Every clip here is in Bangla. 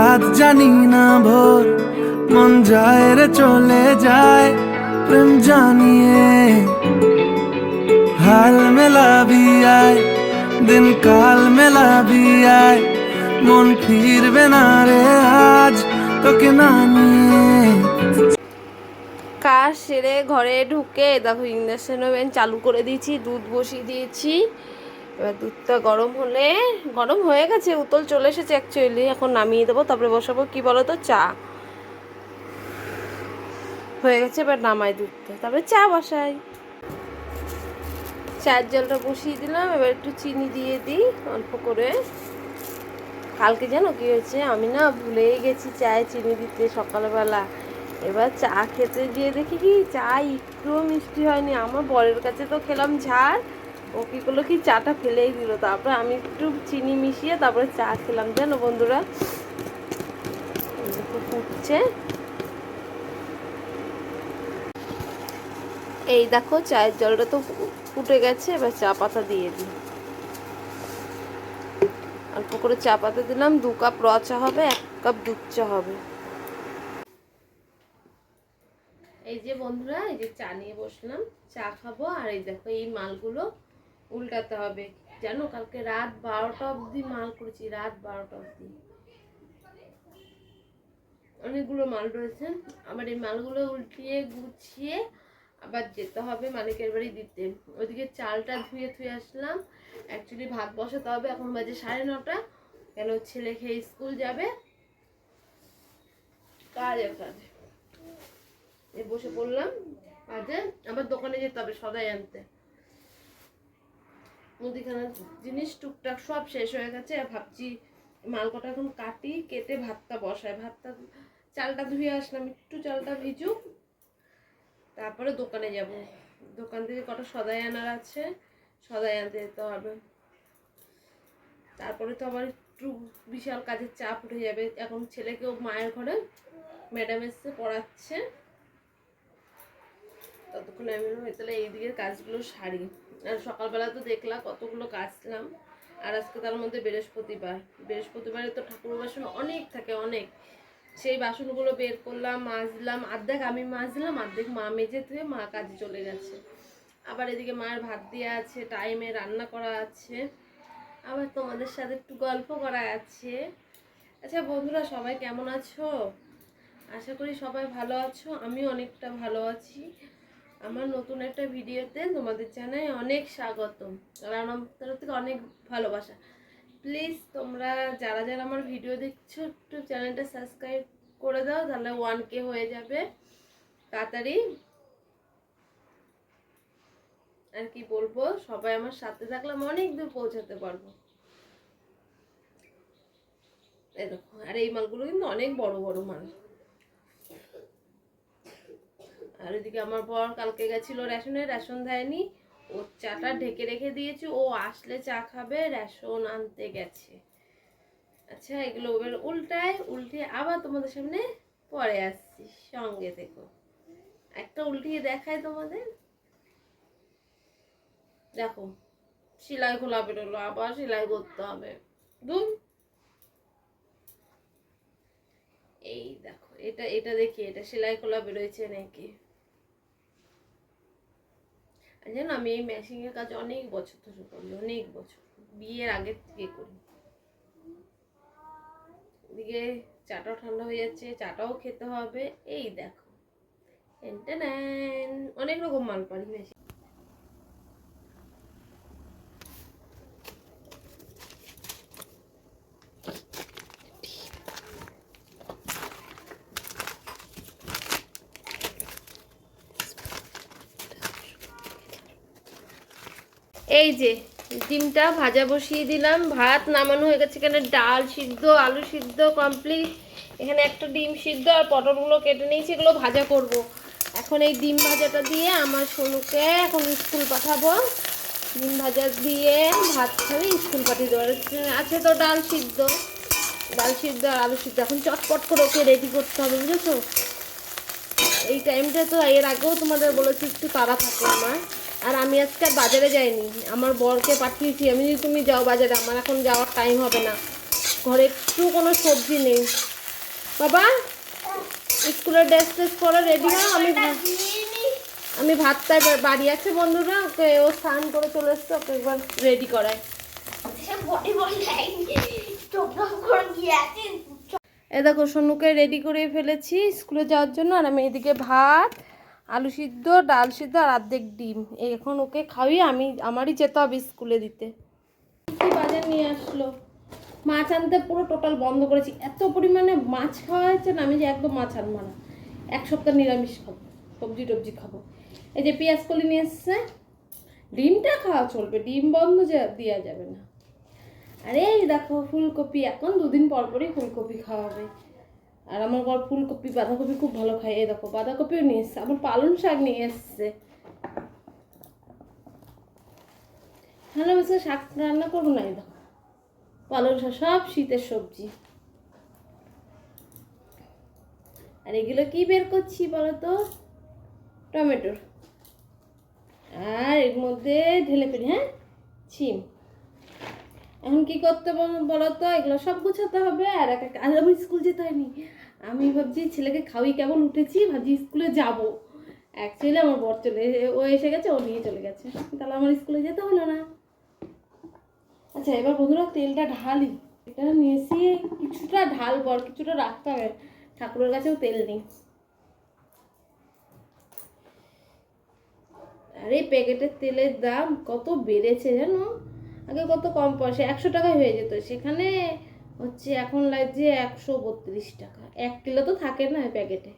রাত জানি না ভোর মন যায় রে চলে যায় প্রেম জানিয়ে হাল মেলাবি আয় দিন কাল মেলাবি আয় মন ফিরবে না রে আজ তোকে না নিয়ে। কাজ সেরে ঘরে ঢুকে দেখো ইন্ডাকশন ওভেন চালু করে দিয়েছি, দুধ বসিয়ে দিয়েছি। এবার দুধটা গরম হয়ে গেছে, উতল চলে এসেছে অ্যাকচুয়ালি। এখন নামিয়ে দেবো, তারপরে বসাবো কি বলো তো, চা হয়ে গেছে। এবার নামাই দুধটা, তারপরে চা বসাই। চায়ের জলটা বসিয়ে দিলাম, এবার একটু চিনি দিয়ে দিই অল্প করে। কালকে জানো কি হয়েছে, আমি না ভুলেই গেছি চায়ে চিনি দিতে সকালবেলা। এবার চা খেতে গিয়ে দেখি কি চা একটুও মিষ্টি হয়নি। আমার বরের কাছে তো খেলাম ঝাড়, ও কী করলো কি চাটা ফেলেই দিল। তারপরে আমি একটু চিনি মিশিয়ে তারপরে চা খেলাম জানো বন্ধুরা। ফুটছে, এই দেখো চায়ের জলটা তো ফুটে গেছে। এবার চা পাতা দিয়ে দিই, অল্প করে চা পাতা দিলাম। 2 কাপ র চা হবে, 1 কাপ দুধ চা হবে। এই যে বন্ধুরা, এই যে চা নিয়ে বসলাম, চা খাবো। আর এই দেখো এই মালগুলো উল্টাতে হবে। জানো কালকে রাত 12টা অবধি মাল করেছি, রাত 12টা অবধি। অনেকগুলো মাল রয়েছে। আবার এই মালগুলো উল্টিয়ে গুছিয়ে আবার যেতে হবে মালিকের বাড়ি দিতে। ওইদিকে চালটা ধুয়ে ধুয়ে আসলাম। অ্যাকচুয়ালি ভাত বসাতে হবে, এখন বাজে 9:30। কেন ছেলে খেয়ে স্কুল যাবে, কাজে বসে পড়লাম কাজে। আবার দোকানে যেতে হবে সদাই আনতে, মুদিখানার জিনিস টুকটাক সব শেষ হয়ে গেছে। আর ভাবছি মাল কটা এখন কাটি, কেটে ভাতটা বসায়। চালটা ধুয়ে আসলাম, একটু চালটা ভিজুক, তারপরে দোকানে যাব। দোকান থেকে কটা সদাই আনার আছে, সদাই আনতে যেতে হবে। তারপরে তো আবার একটু বিশাল কাজের চাপ উঠে যাবে। এখন ছেলেকেও মায়ের ঘরে ম্যাডাম এসে পড়াচ্ছে, ততক্ষণে আমি তাহলে এই দিকের কাজগুলো সারি। আর সকালবেলা তো দেখলাম কতগুলো কাচলাম। আর আজকে তার মধ্যে বৃহস্পতিবারে তো ঠাকুর বাসন অনেক থাকে, অনেক। সেই বাসনগুলো বের করলাম, মাজলাম। অর্ধেক আমি মাজলাম, অর্ধেক মা মেজে ধুয়ে মা কাজে চলে গেছে। আবার এদিকে মায়ের ভাত দেওয়া আছে, টাইমে রান্না করা আছে, আবার তোমাদের সাথে একটু গল্প করা আছে। আচ্ছা বন্ধুরা, সবাই কেমন আছো? আশা করি সবাই ভালো আছো, আমি অনেকটা ভালো আছি। আমার নতুন একটা ভিডিওতে তোমাদের জানাই অনেক স্বাগতম, আর আমার তরফ থেকে অনেক ভালোবাসা। প্লিজ তোমরা যারা যারা আমার ভিডিও দেখছো একটু চ্যানেলটা সাবস্ক্রাইব করে দাও, তাহলে 1K হয়ে যাবে তাড়াতাড়ি। আর কি বলবো, সবাই আমার সাথে থাকলে আমি অনেক দূর পৌঁছাতে পারবো। এই দেখো, আর এই মালগুলো কিন্তু অনেক বড় বড় মাল। আর এদিকে আমার বর কালকে গেছিল রেশন দেয়নি, ও চাটা ঢেকে রেখে দিয়েছে, ও আসলে চা খাবে, রেশন আনতে গেছে। আচ্ছা এগুলো এবার উল্টে আবার তোমাদের সামনে পরে আসছি, সঙ্গে দেখো। একটা উল্টিয়ে দেখায় তোমাদের, দেখো সেলাই খোলা বেরোলো, আবার সেলাই করতে হবে। এই দেখো, এটা দেখি, এটা সেলাই খোলা বেরোয়েছে নাকি। জানো আমি এই মেশিনের কাজ অনেক বছর ধরে করি, অনেক বছর, বিয়ের আগের থেকে করি। এদিকে চাটাও ঠান্ডা হয়ে যাচ্ছে, চাটাও খেতে হবে। এই দেখো অনেক রকম মাল পারি মেশিন। এই যে ডিমটা ভাজা বসিয়ে দিলাম, ভাত নামানো হয়ে গেছে। এখানে ডাল সিদ্ধ, আলু সিদ্ধ কমপ্লিট। এখানে একটা ডিম সিদ্ধ আর পটলগুলো কেটে নিয়েছি, এগুলো ভাজা করব। এখন এই ডিম ভাজাটা দিয়ে আমার সোনুকে এখন স্কুল পাঠাবো। ডিম ভাজা দিয়ে ভাত খাবে, স্কুল পাঠিয়ে দেওয়ার আছে। তো ডাল সিদ্ধ আর আলু সিদ্ধ, এখন চটপট করে ওকে রেডি করতে হবে, বুঝেছো? এই টাইমটা তো এর আগেও তোমাদের বলেছি একটু তাড়া থাকে আমার। আর আমি আজকে বাজারে যাইনি, আমার বরকে পাঠিয়েছি। আমি যদি তুমি যাও বাজারে, আমার এখন যাওয়ার টাইম হবে না, ঘরে একটু কোনো সবজি নেই। বাবা স্কুলের ড্রেস ট্রেস পরে রেডি হও, আমি ভাতটা বাড়ি আছে বন্ধুরা, ওকে ও স্নান করে চলে এসছে, ওকে একবার রেডি করায়। এ দেখো সোনুকে রেডি করে ফেলেছি স্কুলে যাওয়ার জন্য, আর আমি এদিকে ভাত, আলু সিদ্ধ, ডাল সিদ্ধ আর অর্ধেক ডিম এখন ওকে খাওয়িয়ে আমারই যেতে হবে স্কুলে দিতে। কি বাজার নিয়ে আসলো, মাছ আনতে পুরো টোটাল বন্ধ করেছি, এত পরিমাণে মাছ খাওয়া হয়েছে না, আমি যে একদম মাছ আনবো না, এক সপ্তাহ নিরামিষ খাবো, সবজি টবজি খাবো। এই যে পেঁয়াজ কলি নিয়ে এসছে, ডিমটা খাওয়া চলবে, ডিম বন্ধ দেওয়া যাবে না। আরে এই দেখো ফুলকপি, এখন দুদিন পর পরই ফুলকপি খাওয়া হবে, আর আমার বর ফুলকপি বাঁধাকপি খুব ভালো খায়। এই দেখো বাঁধাকপিও নিয়ে এসছে, আমার পালং শাক নিয়ে এসছে। হ্যালো বসে শাক রান্না করবো না, এই দেখো পালং শাক, সব শীতের সবজি। আর এগুলো কি বের করছি বলো তো, টমেটোর, আর এর মধ্যে ঢেলে ফেলি হ্যাঁ ছিম। এখন কি করতে বলো তো, এগুলো সব গুছাতে হবে, আর এক আর আমি স্কুল যেতে হয়নি, আমি ভাবছি ছেলেকে খাওয়াই কেমন উঠেছি, ভাবছি স্কুলে যাব, অ্যাকচুয়ালি আমার বর ও এসে গেছে, ও নিয়ে চলে গেছে, তাহলে আমার স্কুলে যেতে হলো না। আচ্ছা এবার বন্ধুরা তেলটা ঢালি, এটা নিয়েছি কিছুটা ঢালবো আর কিছুটা রাখতে হবে, ঠাকুরের কাছেও তেল নেই। আর এই প্যাকেটের তেলের দাম কত বেড়েছে জানো, আগে কত কম পয়সা 100 টাকায় হয়ে যেত, সেখানে হচ্ছে এখন লাগছে 132 টাকা। 1 কিলো তো থাকে না প্যাকেটে,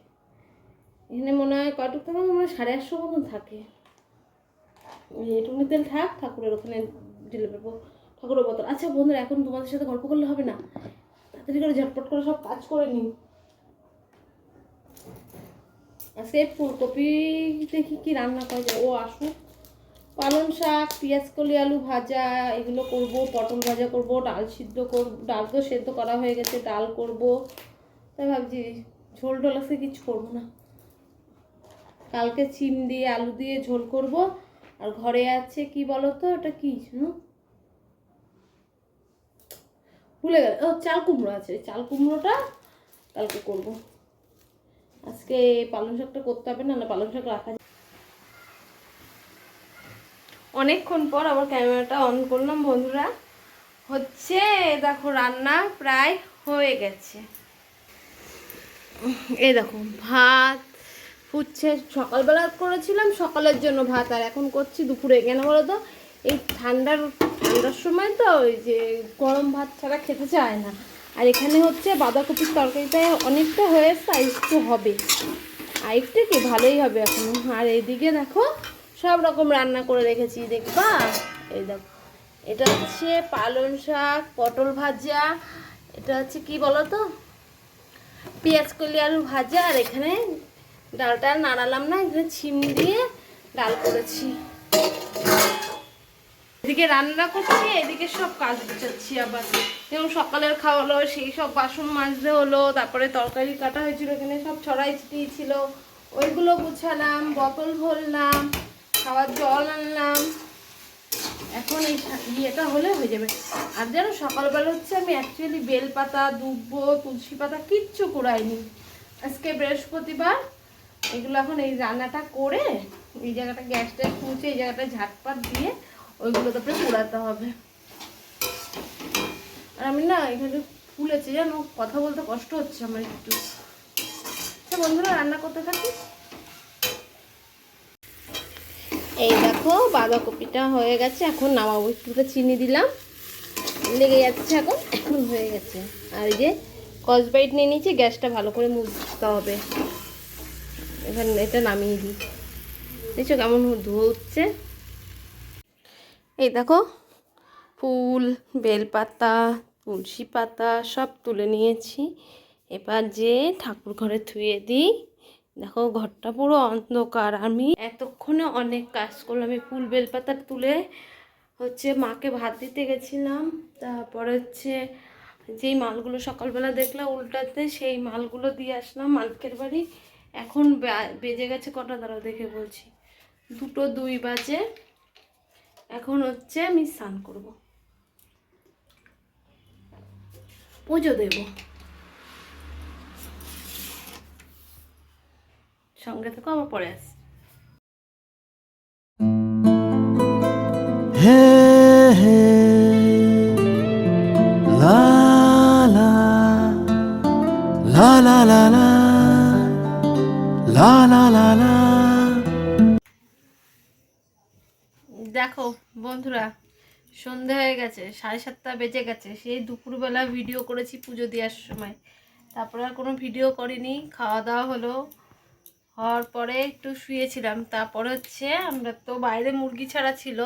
এখানে মনে হয় কটক টাকা, মনে হয় 850 মতন থাকে। এটুকুনি তেল থাক, ঠাকুরের ওখানে ঢেলে দেবো, ঠাকুরের বোতল। আচ্ছা বন্ধুরা এখন তোমাদের সাথে গল্প করলে হবে না, তাড়াতাড়ি করে ঝটপট করে সব কাজ করে নিই। আজকে ফুলকপি দেখি কি রান্না করা যায়, ও আসুক। পালং শাক, পেঁয়াজ কলি, আলু ভাজা এগুলো করব, পটল ভাজা করব, ডাল সিদ্ধ করব, ডাল তো সেদ্ধ করা হয়ে গেছে, ডাল করব, তাই ভাবছি ঝোল টোল আজকে কিছু করবো না, কালকে চিম দিয়ে আলু দিয়ে ঝোল করব। আর ঘরে আছে কি বলো তো, ওটা কি ভুলে গেল, ও চাল কুমড়ো আছে, চাল কুমড়োটা কালকে করব, আজকে পালং শাকটা করতে হবে না, পালং শাক রাখা। অনেকক্ষণ পর আবার ক্যামেরাটা অন করলাম বন্ধুরা, হচ্ছে দেখো রান্না প্রায় হয়ে গেছে। এই দেখো ভাত ফুটছে, সকালবেলা করেছিলাম সকালের জন্য ভাত, আর এখন করছি দুপুরে। কেন বলো তো, এই ঠান্ডার সময় তো ওই যে গরম ভাত ছাড়া খেতে চায় না, আর এখানে হচ্ছে বাঁধাকপির তরকারিটা অনেকটা হয়েছে, আর একটু হবে, আর একটু কি ভালোই হবে এখন। আর এইদিকে দেখো সব রকম রান্না করে রেখেছি দেখবা, এই দেখো এটা হচ্ছে পালং শাক, পটল ভাজা, এটা হচ্ছে কি বলো তো পেঁয়াজ কলি আলু ভাজা, আর এখানে ডালটা নাড়ালাম না, এখানে ছিম দিয়ে ডাল করেছি। এদিকে রান্না করছি, এদিকে সব কাজ গুছাচ্ছি, আবার যেমন সকালের খাওয়া হলো, সেই সব বাসন মাজতে হলো, তারপরে তরকারি কাটা হয়েছিল, এখানে সব ছড়াই ছিটিয়ে ছিল, ওইগুলো গুছালাম, বোতল ভরলাম, খাওয়ার জল আনলাম, এখন এই ইয়েটা হলে হয়ে যাবে। আর যেন সকালবেলা হচ্ছে আমি অ্যাকচুয়ালি বেলপাতা, দুব্বো, তুলসী পাতা কিচ্ছু কুড়াইনি, আজকে বৃহস্পতিবার, এগুলো এখন এই রান্নাটা করে এই জায়গাটা গ্যাসটা মুছে এই জায়গাটা ঝাটপাট দিয়ে ওইগুলো তারপরে কুড়াতে হবে। আর আমি না এখানে ফুলেছে জানো, কথা বলতে কষ্ট হচ্ছে আমার একটু। আচ্ছা বন্ধুরা রান্না করতে থাকি। এই দেখো বাঁধাকপিটা হয়ে গেছে, এখন নামাবো, একটুটা চিনি দিলাম, লেগে যাচ্ছে এখন, এখন হয়ে গেছে। আর এই যে কসবাইট নিয়ে নিয়েছি, গ্যাসটা ভালো করে মুছতে হবে, এখানে এটা নামিয়ে দিই, দেখছো কেমন ধুচ্ছে। এই দেখো ফুল, বেলপাতা, তুলসী পাতা সব তুলে নিয়েছি, এবার যে ঠাকুর ঘরে থুয়ে দিই। দেখো ঘরটা পুরো অন্ধকার, আমি এতক্ষণে অনেক কাজ করলাম, আমি ফুল বেলপাতা তুলে হচ্ছে মাকে ভাত দিতে গেছিলাম, তারপরে হচ্ছে যেই মালগুলো সকালবেলা দেখলাম উল্টাতে, সেই মালগুলো দিয়ে আসলাম মালিকের বাড়ি। এখন বেজে গেছে কটা দাঁড়াও দেখে বলছি, 2:02 বাজে। এখন হচ্ছে আমি স্নান করব, পুজো দেব। সঙ্গে থেকো, আবার পরে আসি। হে হে লা লা লা লা লা লা লা লা লা লা। দেখো বন্ধুরা, সন্ধে হয়ে গেছে, 7:30 বেজে গেছে। সেই দুপুরবেলা ভিডিও করেছি পুজো দেওয়ার সময়, তারপরে আর কোনো ভিডিও করিনি। খাওয়া দাওয়া হওয়ার পরে একটু শুয়েছিলাম। তারপরে হচ্ছে আমরা তো বাইরে মুরগি ছাড়া ছিল,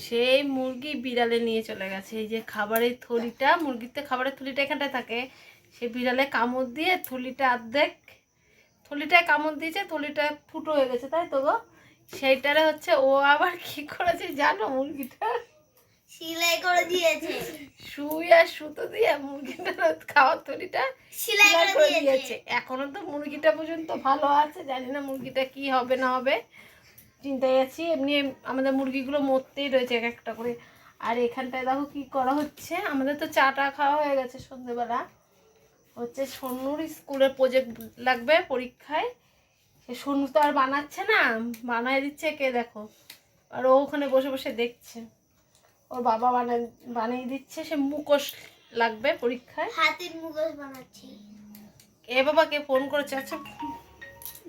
সেই মুরগি বিড়ালে নিয়ে চলে গেছে। এই যে খাবারের থলিটা, মুরগিতে খাবারের থলিটা এখানটায় থাকে, সে বিড়ালে কামড় দিয়ে থলিটায় কামড় দিয়েছে, থলিটা ফুটো হয়ে গেছে, তাই তো গো। সেইটারে হচ্ছে ও আবার কি করেছে জানো, মুরগিটা সেলাই করে দিয়েছে, সুই আর সুতো দিয়ে মুরগিটার খাওয়ার থলিটা সেলাই করে দিয়েছে। এখনো তো মুরগিটা পর্যন্ত ভালো আছে, জানি না মুরগিটা কি হবে না হবে, চিন্তায় আছি। এমনি আমাদের মুরগিগুলো মরতেই রয়েছে এক একটা করে। আর এখানটায় দেখো কি করা হচ্ছে, আমাদের তো চাটা খাওয়া হয়ে গেছে সন্ধ্যেবেলা। হচ্ছে সোনুর স্কুলের প্রজেক্ট লাগবে পরীক্ষায়, সে সোনু তো আর বানাচ্ছে না, বানায় দিচ্ছে কে দেখো। আর ও ওখানে বসে বসে দেখছে, ওর বাবা বানিয়ে দিচ্ছে। সে মুখোশ লাগবে পরীক্ষায়, হাতের মুখোশ বানাচ্ছি। এ বাবাকে ফোন করেছে, আচ্ছা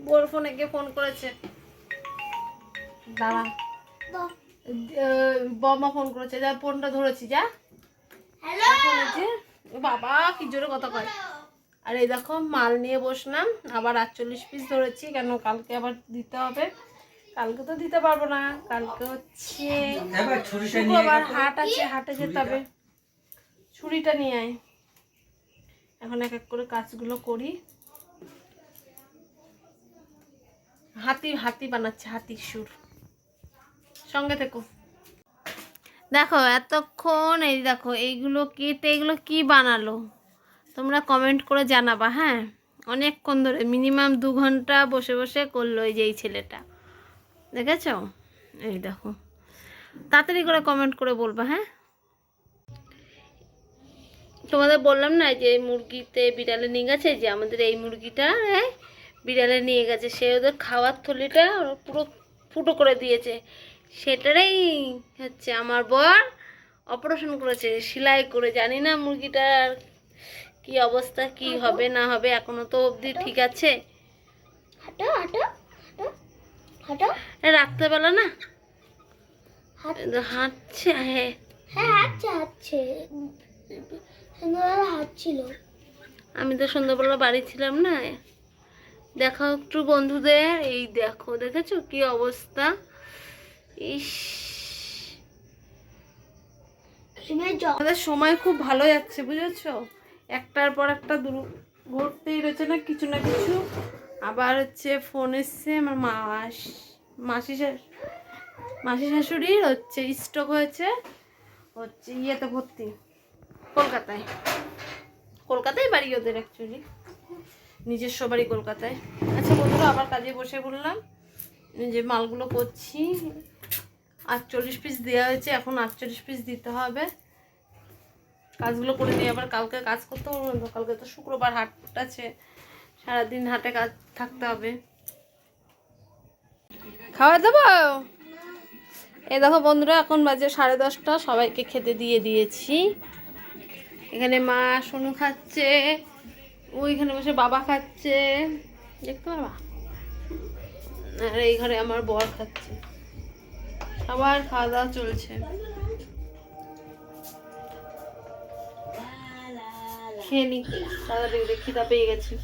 বোর ফোনে কে ফোন করেছে, দাঁড়া, বম্মা ফোন করেছে, যা ফোনটা ধরেছি, যা হ্যালো, ফোনেছে। বাবা কি জোরে কথা কয়। আর এই দেখো মাল নিয়ে বসলাম, আবার 48 পিস ধরেছি, কেন কালকে আবার দিতে হবে। কালকে তো দিতে পারবো না, কালকে হচ্ছে শুক্রবার, হাট আছে, হাটে যেতে হবে। ছুরিটা নিয়ে আয়। এখন এক এক করে কাজগুলো করি। হাতি বানাচ্ছে, হাতির সুর, সঙ্গে থেকো। দেখো এতক্ষণ এই দেখো এইগুলো কেটে এগুলো কি বানালো তোমরা কমেন্ট করে জানাবা। হ্যাঁ, অনেকক্ষণ ধরে মিনিমাম 2 ঘন্টা বসে বসে করলো এই যে এই ছেলেটা, দেখেছো? এই দেখো, তাড়াতাড়ি করে কমেন্ট করে বলবা। হ্যাঁ, তোমাদের বললাম না যে মুরগিতে বিড়ালে নিয়ে গেছে, যে আমাদের এই মুরগিটা বিড়ালে নিয়ে গেছে, সে ওদের খাওয়ার থলিটা পুরো ফুটো করে দিয়েছে। সেটারই হচ্ছে আমার বর অপারেশন করেছে সেলাই করে। জানি না মুরগিটার কি অবস্থা, কি হবে না হবে, এখনো তো অবধি ঠিক আছে। হাঁটো হাঁটো হাঁটো, রাত্রেবেলা না হাঁটছে। হ্যাঁ হ্যাঁ হাঁটছে সন্ধ্যাবেলা হাঁটছিল। আমি তো সন্ধ্যাবেলা বাড়ি ছিলাম না। দেখাও একটু বন্ধুদের, এই দেখো, দেখেছো কি অবস্থা। ইস, আমাদের সময় খুব ভালো যাচ্ছে, বুঝেছো? একটার পর একটা ঘুরতেই রয়েছে না কিছু না কিছু। আবার হচ্ছে ফোন এসছে আমার মাসি শাশুড়ির, হচ্ছে স্ট্রোক হয়েছে, হচ্ছে ইয়েতে ভর্তি, কলকাতায় বাড়ি ওদের, অ্যাকচুয়ালি নিজস্ব বাড়ি কলকাতায়। আচ্ছা বন্ধুরা, আবার কাজে বসে বললাম, যে মালগুলো করছি। 48 পিস দেওয়া হয়েছে, এখন 48 পিস দিতে হবে। কাজগুলো করে নিয়ে আবার কালকে কাজ করতে হবে। কালকে তো শুক্রবার, হাট আছে, সারাদিন হাটে কাজ থাকতে হবে। খাওয়া দেবো। এই দেখো বন্ধুরা, এখন বাজে 10:30, সবাইকে খেতে দিয়ে দিয়েছি। এখানে মা সোনু খাচ্ছে, ওইখানে বসে বাবা খাচ্ছে, দেখতে পারবা। আর এই ঘরে আমার বর খাচ্ছে। সবার খাওয়া দাওয়া চলছে। খেয়ে নি, তাড়াতাড়ি খিদা পেয়ে গেছে।